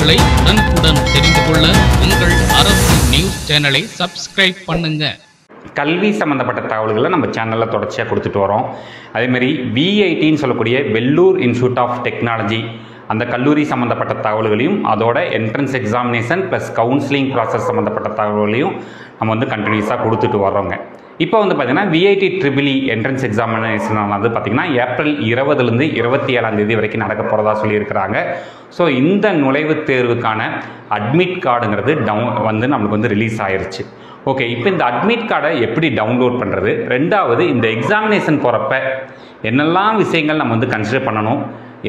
செய்திகளை உடனுக்குடன் தெரிந்து கொள்ள உங்கள் அரசு நியூஸ் சேனலை சப்ஸ்கிரைப் பண்ணுங்க. கல்வி சம்மந்தப்பட்ட தகவல்களை நம்ம சேனலில் தொடர்ச்சியாக கொடுத்துட்டு வரோம். அதேமாதிரி விஐடின்னு சொல்லக்கூடிய வெள்ளூர் இன்ஸ்டியூட் ஆஃப் டெக்னாலஜி அந்த கல்லூரி சம்மந்தப்பட்ட தகவல்களையும் அதோட entrance examination plus counselling process சம்மந்தப்பட்ட தகவல்களையும் நம்ம கண்டினியூஸாக கொடுத்துட்டு வரோங்க. இப்போ பார்த்தீங்கன்னா விஐடி ட்ரிபிள் என்ட்ரன்ஸ் எக்ஸாமினேஷன் பார்த்தீங்கன்னா ஏப்ரல் 20லேருந்து 27 வரைக்கும் நடக்க போகிறதா சொல்லியிருக்கிறாங்க. ஸோ இந்த நுழைவுத் தேர்வுக்கான அட்மிட் கார்டுங்கிறது நம்மளுக்கு ரிலீஸ் ஆயிருச்சு. ஓகே, இப்போ இந்த அட்மிட் கார்டை எப்படி டவுன்லோட் பண்ணுறது, ரெண்டாவது இந்த எக்ஸாமினேஷன் போகிறப்ப என்னெல்லாம் விஷயங்கள் நம்ம கன்சிடர் பண்ணணும்,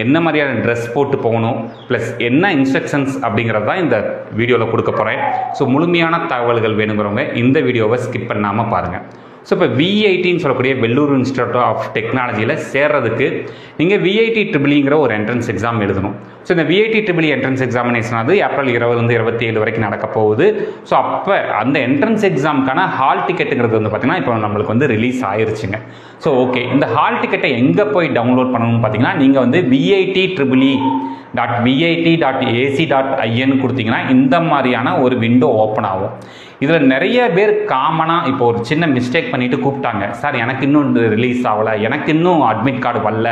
என்ன மாதிரியான ட்ரெஸ் போட்டு போகணும், ப்ளஸ் என்ன இன்ஸ்ட்ரக்ஷன்ஸ் அப்படிங்கிறது தான் இந்த வீடியோவில் கொடுக்க போகிறேன். ஸோ முழுமையான தகவல்கள் வேணுங்கிறவங்க இந்த வீடியோவை ஸ்கிப் பண்ணாமல் பாருங்கள். ஸோ இப்போ விஐடின்னு சொல்லக்கூடிய வெள்ளூர் இன்ஸ்டியூட் ஆஃப் டெக்னாலஜியில் சேர்றதுக்கு நீங்கள் விஐடி ட்ரிபிள்ங்கிற ஒரு என்ட்ரன்ஸ் எக்ஸாம் எழுதணும். ஸோ இந்த VIT triple entrance examination April 20லேருந்து 27 வரைக்கும் நடக்க போகுது. ஸோ அப்போ அந்த என்ட்ரன்ஸ் எக்ஸாமுக்கான ஹால் டிக்கெட்டுங்கிறது பார்த்தீங்கன்னா இப்போ நம்மளுக்கு ரிலீஸ் ஆயிருச்சுங்க. ஸோ ஓகே, இந்த ஹால் டிக்கெட்டை எங்கே போய் டவுன்லோட் பண்ணணும்னு பார்த்தீங்கன்னா நீங்கள் VIT.vit.ac.in கொடுத்தீங்கன்னா இந்த மாதிரியான ஒரு விண்டோ ஓப்பன் ஆகும். இதில் நிறைய பேர் காமனாக இப்போ ஒரு சின்ன மிஸ்டேக் பண்ணிவிட்டு கூப்பிட்டாங்க, சார் எனக்கு இன்னும் ரிலீஸ் ஆகலை, எனக்கு இன்னும் அட்மிட் கார்டு வரல,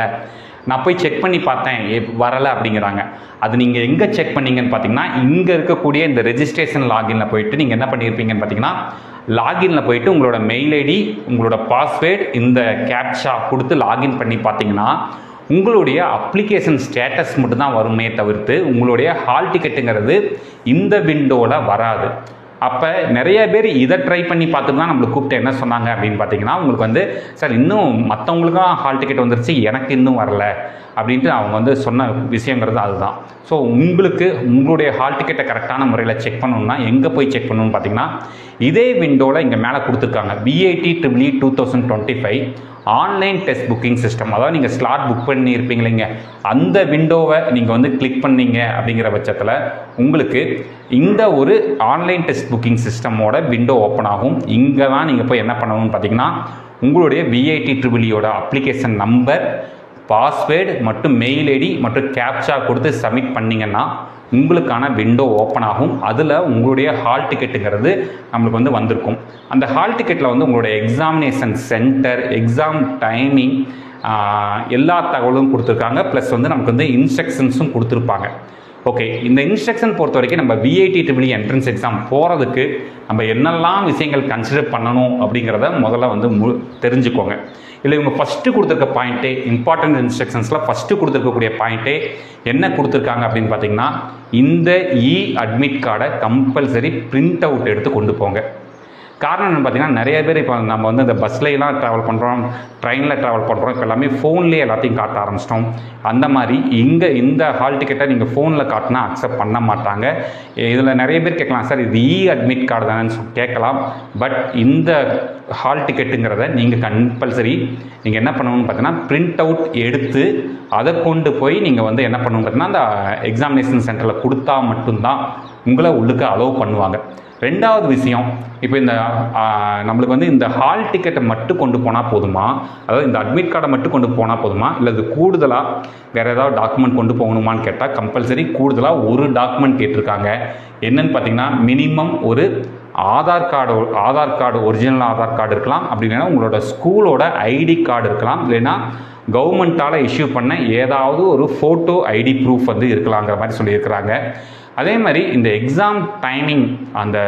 நான் போய் செக் பண்ணி பார்த்தேன் வரலை அப்படிங்கிறாங்க. அது நீங்கள் எங்கே செக் பண்ணீங்கன்னு பார்த்தீங்கன்னா இங்கே இருக்கக்கூடிய இந்த ரெஜிஸ்ட்ரேஷன் லாகினில் போயிட்டு நீங்கள் என்ன பண்ணியிருப்பீங்கன்னு பார்த்தீங்கன்னா லாகினில் போயிட்டு உங்களோட மெயில் ஐடி, உங்களோட பாஸ்வேர்டு, இந்த கேப்சா கொடுத்து லாகின் பண்ணி பார்த்தீங்கன்னா உங்களுடைய அப்ளிகேஷன் ஸ்டேட்டஸ் மட்டும்தான் வருமே தவிர்த்து உங்களுடைய ஹால் டிக்கெட்டுங்கிறது இந்த விண்டோவில் வராது. அப்போ நிறைய பேர் இதை ட்ரை பண்ணி பார்த்துட்டு தான் நம்மளுக்கு கூப்பிட்டு என்ன சொன்னாங்க அப்படின்னு பார்த்தீங்கன்னா உங்களுக்கு சார் இன்னும் மற்றவங்களுக்கும் ஹால் டிக்கெட் வந்துருச்சு, எனக்கு இன்னும் வரல அப்படின்ட்டு அவங்க சொன்ன விஷயங்கிறது அதுதான். ஸோ உங்களுடைய ஹால் டிக்கெட்டை கரெக்டான முறையில் செக் பண்ணணும்னா எங்கே போய் செக் பண்ணணும்னு பார்த்தீங்கன்னா இதே விண்டோவில் இங்கே மேலே கொடுத்துருக்காங்க VIT triple 2025 online test booking system. அதாவது நீங்கள் ஸ்லாட் புக் பண்ணியிருப்பீங்களேங்க, அந்த விண்டோவை நீங்கள் கிளிக் பண்ணீங்க அப்படிங்கிற பட்சத்தில் உங்களுக்கு இந்த ஒரு ஆன்லைன் டெஸ்ட் புக்கிங் சிஸ்டமோட விண்டோ ஓப்பன் ஆகும். இங்கே தான் நீங்கள் போய் என்ன பண்ணணும்னு பார்த்தீங்கன்னா உங்களுடைய VIT triple application number, password மற்றும் மெயில் ஐடி மற்றும் கேப்சா கொடுத்து சப்மிட் பண்ணிங்கன்னா உங்களுக்கான விண்டோ ஓப்பன் ஆகும். அதில் உங்களுடைய ஹால் டிக்கெட்டுங்கிறது நம்மளுக்கு வந்திருக்கும். அந்த ஹால் டிக்கெட்டில் உங்களுடைய எக்ஸாமினேஷன் சென்டர், எக்ஸாம் டைமிங், எல்லா தகவலும் கொடுத்துருக்காங்க. ப்ளஸ் நமக்கு இன்ஸ்ட்ரக்ஷன்ஸும் கொடுத்துருப்பாங்க. ஓகே, இந்த இன்ஸ்ட்ரக்ஷன் பொறுத்த வரைக்கும் நம்ம VIT ட்ரிபிள் என்ட்ரன்ஸ் எக்ஸாம் போகிறதுக்கு நம்ம என்னெல்லாம் விஷயங்கள் கன்சிடர் பண்ணணும் அப்படிங்கிறத முதல்ல தெரிஞ்சுக்கோங்க. இல்லை இவங்க ஃபஸ்ட்டு கொடுத்துருக்க பாயிண்ட்டே இம்பார்ட்டன்ட் இன்ஸ்ட்ரக்ஷன்ஸில் ஃபஸ்ட்டு கொடுத்துருக்கக்கூடிய பாயிண்ட்டே என்ன கொடுத்துருக்காங்க அப்படின்னு பார்த்தீங்கன்னா இந்த அட்மிட் கார்டை கம்பல்சரி பிரிண்ட் அவுட் எடுத்து கொண்டு போங்க. காரணம் என்னென்னு பார்த்தீங்கன்னா நிறைய பேர் இப்போ நம்ம இந்த பஸ்லையெல்லாம் ட்ராவல் பண்ணுறோம், ட்ரெயினில் ட்ராவல் பண்ணுறோம், இப்போ எல்லாமே ஃபோன்லேயே எல்லாத்தையும் காட்ட ஆரம்பிச்சிட்டோம். அந்த மாதிரி இந்த ஹால் டிக்கெட்டை நீங்கள் ஃபோனில் காட்டினா அக்செப்ட் பண்ண மாட்டாங்க. இதில் நிறைய பேர் கேட்கலாம், சார் இது அட்மிட் கார்டு தானேன்னு கேட்கலாம். பட் இந்த ஹால் டிக்கெட்டுங்கிறத நீங்கள் கம்பல்சரி நீங்கள் என்ன பண்ணணும்னு பார்த்தீங்கன்னா பிரிண்ட் அவுட் எடுத்து அதை கொண்டு போய் நீங்கள் என்ன பண்ணணும்னு பார்த்தீங்கன்னா அந்த எக்ஸாமினேஷன் சென்டரில் கொடுத்தா மட்டும்தான் உங்களை உள்ளுக்கு அலோவ் பண்ணுவாங்க. ரெண்டாவது விஷயம், இப்போ நம்மளுக்கு இந்த ஹால் டிக்கெட்டை மட்டும் கொண்டு போனால் போதுமா, அதாவது இந்த அட்மிட் கார்டை மட்டும் கொண்டு போனால் போதுமா, இல்லை இது கூடுதலாக வேறு ஏதாவது டாக்குமெண்ட் கொண்டு போகணுமான்னு கேட்டால் கம்பல்சரி கூடுதலாக ஒரு டாக்குமெண்ட் கேட்டிருக்காங்க. என்னன்னு பார்த்தீங்கன்னா மினிமம் ஒரு Aadhaar card original Aadhaar card இருக்கலாம், அப்படி இல்லைன்னா உங்களோட ஸ்கூலோட ஐடி கார்டு இருக்கலாம், இல்லைன்னா கவர்மெண்ட்டால் இஷ்யூ பண்ண ஏதாவது ஒரு ஃபோட்டோ ஐடி ப்ரூஃப் இருக்கலாங்கிற மாதிரி சொல்லியிருக்கிறாங்க. அதே மாதிரி இந்த எக்ஸாம் டைமிங் அந்த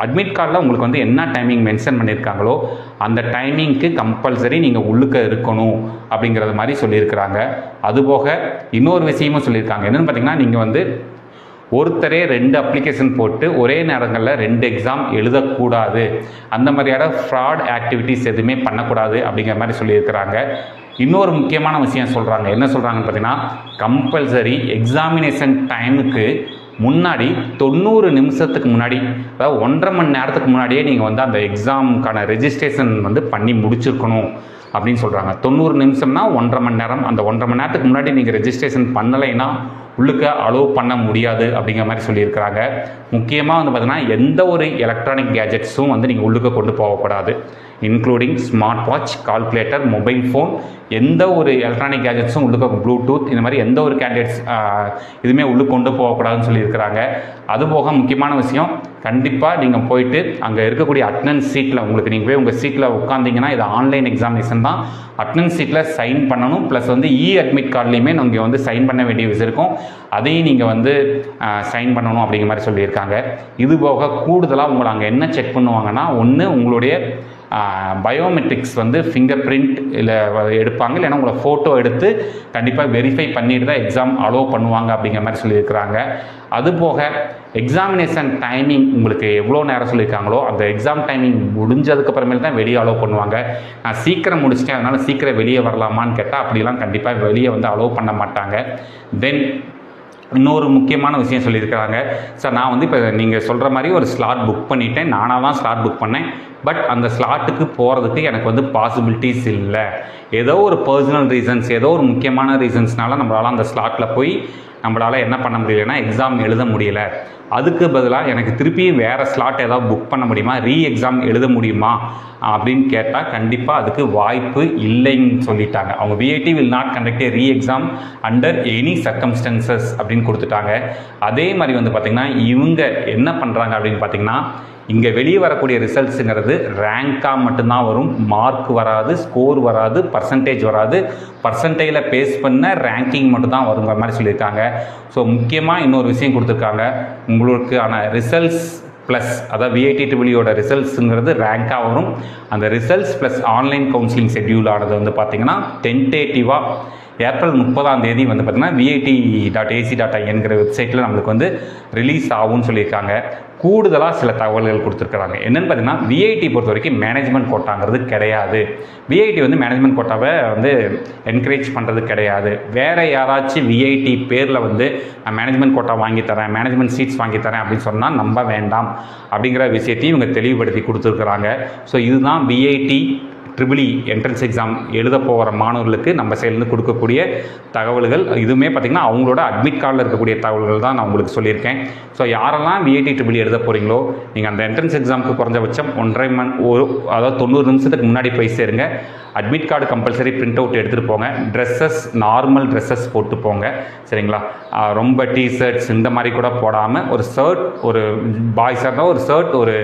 அட்மிட் கார்டில் உங்களுக்கு என்ன டைமிங் மென்ஷன் பண்ணியிருக்காங்களோ அந்த டைமிங்க்கு கம்பல்சரி நீங்கள் உள்ளுக்க இருக்கணும் அப்படிங்கிறது மாதிரி சொல்லியிருக்கிறாங்க. அதுபோக இன்னொரு விஷயமும் சொல்லியிருக்காங்க. என்னென்னு பார்த்தீங்கன்னா நீங்கள் ஒருத்தரே 2 அப்ளிகேஷன் போட்டு ஒரே நேரங்களில் 2 எக்ஸாம் எழுதக்கூடாது, அந்த மாதிரியான ஃப்ராட் ஆக்டிவிட்டீஸ் எதுவுமே பண்ணக்கூடாது அப்படிங்கிற மாதிரி சொல்லியிருக்கிறாங்க. இன்னொரு முக்கியமான விஷயம் சொல்கிறாங்க. என்ன சொல்கிறாங்கன்னு பார்த்தீங்கன்னா கம்பல்சரி எக்ஸாமினேஷன் டைமுக்கு முன்னாடி 90 நிமிஷத்துக்கு முன்னாடி, அதாவது 1.5 மணி நேரத்துக்கு முன்னாடியே நீங்கள் அந்த எக்ஸாமுக்கான ரெஜிஸ்ட்ரேஷன் பண்ணி முடிச்சிருக்கணும் அப்படின்னு சொல்கிறாங்க. 90 நிமிஷம்னா 1.5 மணி நேரம். அந்த 1.5 மணி நேரத்துக்கு முன்னாடி நீங்கள் ரெஜிஸ்ட்ரேஷன் பண்ணலைன்னா உள்ளுக்கு அலோவ் பண்ண முடியாது அப்படிங்கிற மாதிரி சொல்லியிருக்கிறாங்க. முக்கியமாக வந்து பார்த்தீங்கன்னா எந்த ஒரு எலக்ட்ரானிக் கேஜெட்ஸும் வந்து நீங்கள் உள்ளுக்கு கொண்டு போகக்கூடாது. Including smart watch, calculator, mobile phone, எந்த ஒரு எலக்ட்ரானிக் கேஜெட்ஸும் உள்ளுக்கு ப்ளூடூத் இந்த மாதிரி எந்த ஒரு கேஜெட்ஸ் இதுவுமே உள்ளுக்கு கொண்டு போகக்கூடாதுன்னு சொல்லியிருக்கிறாங்க. அதுபோக முக்கியமான விஷயம், கண்டிப்பாக நீங்கள் போயிட்டு அங்கே இருக்கக்கூடிய அட்டெண்டன்ஸ் சீட்டில் உங்களுக்கு நீங்கள் போய் உங்கள் சீட்டில் உட்காந்திங்கன்னா இது ஆன்லைன் எக்ஸாமினேஷன் தான், அட்டெண்டன்ஸ் சீட்டில் சைன் பண்ணணும். ப்ளஸ் வந்து அட்மிட் கார்ட்லேயுமே நீங்கள் வந்து சைன் பண்ண வேண்டிய விஷயம் இருக்கும், அதையும் நீங்கள் வந்து சைன் பண்ணணும் அப்படிங்கிற மாதிரி சொல்லியிருக்காங்க. இது போக கூடுதலாக உங்களை அங்கே என்ன செக் பண்ணுவாங்கன்னா, ஒன்று உங்களுடைய பயோமெட்ரிக்ஸ் வந்து ஃபிங்கர் பிரிண்ட் இல்லை எடுப்பாங்க, இல்லைன்னா உங்களை ஃபோட்டோ எடுத்து கண்டிப்பாக வெரிஃபை பண்ணிட்டு தான் எக்ஸாம் அலோவ் பண்ணுவாங்க அப்படிங்கிற மாதிரி சொல்லியிருக்கிறாங்க. அதுபோக எக்ஸாமினேஷன் டைமிங் உங்களுக்கு எவ்வளோ நேரம் சொல்லியிருக்காங்களோ அந்த எக்ஸாம் டைமிங் முடிஞ்சதுக்கப்புறமேல தான் வெளியே அலோவ் பண்ணுவாங்க. நான் சீக்கிரம் முடிச்சிட்டேன் அதனால் சீக்கிரம் வெளியே வரலாமான்னு கேட்டால் அப்படிலாம் கண்டிப்பாக வெளியே வந்து அலோவ் பண்ண மாட்டாங்க. தென் இன்னொரு முக்கியமான விஷயம் சொல்லியிருக்கிறாங்க, சார் நான் வந்து இப்போ நீங்கள் சொல்கிற மாதிரி ஒரு ஸ்லாட் புக் பண்ணிட்டேன், நானாக தான் ஸ்லாட் புக் பண்ணேன், பட் அந்த ஸ்லாட்டுக்கு போகிறதுக்கு எனக்கு வந்து பாசிபிலிட்டிஸ் இல்லை, ஏதோ ஒரு பர்சனல் ரீசன்ஸ், ஏதோ ஒரு முக்கியமான ரீசன்ஸ்னால நம்மளால் அந்த ஸ்லாட்டில் போய் நம்மளால் என்ன பண்ண முடியலைன்னா எக்ஸாம் எழுத முடியலை, அதுக்கு பதிலாக எனக்கு திருப்பி வேறு ஸ்லாட் ஏதாவது புக் பண்ண முடியுமா, எக்ஸாம் எழுத முடியுமா அப்படின்னு கேட்டால் கண்டிப்பாக அதுக்கு வாய்ப்பு இல்லைன்னு சொல்லிட்டாங்க. அவங்க VIT will not conduct A exam under any circumstances அப்படின்னு கொடுத்துட்டாங்க. அதே மாதிரி வந்து பார்த்திங்கன்னா இவங்க என்ன பண்ணுறாங்க அப்படின்னு பார்த்திங்கன்னா, இங்கே வெளியே வரக்கூடிய ரிசல்ட்ஸுங்கிறது ரேங்காக மட்டும்தான் வரும், மார்க் வராது, ஸ்கோர் வராது, பர்சன்டேஜ் வராது, பர்சன்டேஜில் பேஸ் பண்ண ரேங்கிங் மட்டும்தான் வருங்கிற மாதிரி சொல்லியிருக்காங்க. ஸோ முக்கியமாக இன்னொரு விஷயம் கொடுத்துருக்காங்க, உங்களுக்கான ரிசல்ட்ஸ் ப்ளஸ் அதாவது விஐடிடபிள்யூட ரிசல்ட்ஸுங்கிறது ரேங்காக வரும். அந்த results plus online counselling schedule ஆனது வந்து பார்த்திங்கன்னா டென்டேட்டிவாக ஏப்ரல் 30 வந்து பார்த்திங்கன்னா viit.ac.inங்கிற வெப்சைட்டில் நம்மளுக்கு வந்து ரிலீஸ் ஆகும்னு சொல்லியிருக்காங்க. கூடுதலாக சில தகவல்கள் கொடுத்துருக்குறாங்க. என்னென்னு பார்த்தீங்கன்னா விஐடி பொறுத்த வரைக்கும் மேனேஜ்மெண்ட் கோட்டாங்கிறது கிடையாது. விஐடி வந்து மேனேஜ்மெண்ட் கோட்டாவை வந்து என்கரேஜ் பண்ணுறது கிடையாது. வேறு யாராச்சும் விஐடி பேரில் வந்து நான் மேனேஜ்மெண்ட் கோட்டா வாங்கித்தரேன், மேனேஜ்மெண்ட் சீட்ஸ் வாங்கித்தரேன் அப்படின்னு சொன்னால் நம்ப வேண்டாம் அப்படிங்கிற விஷயத்தையும் இவங்க தெளிவுபடுத்தி கொடுத்துருக்குறாங்க. ஸோ இதுதான் விஐடி என்ட்ரன்ஸ் எக்ஸாம் எழுத போகிற மாணவர்களுக்கு நம்ம சைட்லேருந்து கொடுக்கக்கூடிய தகவல்கள். இதுவுமே பார்த்திங்கன்னா அவங்களோட அட்மிட் கார்டில் இருக்கக்கூடிய தகவல்கள் தான் நான் உங்களுக்கு சொல்லியிருக்கேன். ஸோ யாரெல்லாம் விஐடி எழுத போகிறீங்களோ நீங்கள் அந்த என்ட்ரன்ஸ் எக்ஸாமுக்கு குறைஞ்சபட்சம் 1.5 அதாவது 90 நிமிஷத்துக்கு முன்னாடி போய் சேருங்க. Admit card compulsory print out எடுத்துகிட்டு போங்க. ட்ரெஸ்ஸஸ் நார்மல் ட்ரெஸ்ஸஸ் போட்டு போங்க, சரிங்களா? ரொம்ப டிஷர்ட்ஸ் இந்த மாதிரி கூட போடாமல் ஒரு ஷர்ட், ஒரு பாய்ஸாக இருந்தால் ஒரு ஷர்ட், ஒரு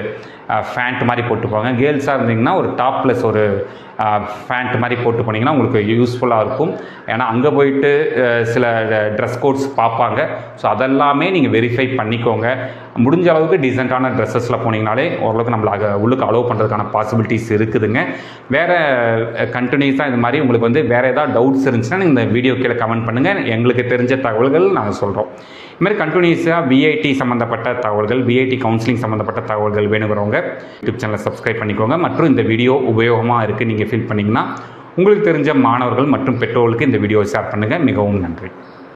ஃபேண்ட் மாதிரி போட்டு போங்க. கேர்ள்ஸாக இருந்தீங்கன்னா ஒரு டாப் ப்ளஸ் ஒரு ஃபேண்ட் மாதிரி போட்டு போனீங்கன்னா உங்களுக்கு யூஸ்ஃபுல்லாக இருக்கும். ஏன்னா அங்கே போயிட்டு சில ட்ரெஸ் கோட்ஸ் பார்ப்பாங்க. ஸோ அதெல்லாமே நீங்கள் வெரிஃபை பண்ணிக்கோங்க. முடிஞ்ச அளவுக்கு டீசெண்டான ட்ரெஸ்ஸஸில் போனீங்கனாலே ஓரளவுக்கு நம்மளை உள்ளுக்கு அலோவ் பண்ணுறதுக்கான பாசிபிலிட்டிஸ் இருக்குதுங்க. வேறு கண்டினியூஸாக இது மாதிரி உங்களுக்கு வந்து வேறு ஏதாவது டவுட்ஸ் இருந்துச்சுன்னா இந்த வீடியோ கீழே கமெண்ட் பண்ணுங்கள். எங்களுக்கு தெரிஞ்ச தகவல்கள் நாங்கள் சொல்கிறோம். இதுமாதிரி கண்டினியூஸாக விஐடி சம்மந்தப்பட்ட தகவல்கள், விஐடி கவுன்சிலிங் சம்மந்தப்பட்ட தகவல்கள் வேணுங்கிறவங்க யூடியூப் சேனலை சப்ஸ்கிரைப் பண்ணிக்கோங்க. மற்றும் இந்த வீடியோ உபயோகமாக இருக்குது நீங்கள் ஃபீல் பண்ணிங்கன்னா உங்களுக்கு தெரிஞ்ச மாணவர்கள் மற்றும் பெற்றோர்களுக்கு இந்த வீடியோவை ஷேர் பண்ணுங்கள். மிகவும் நன்றி.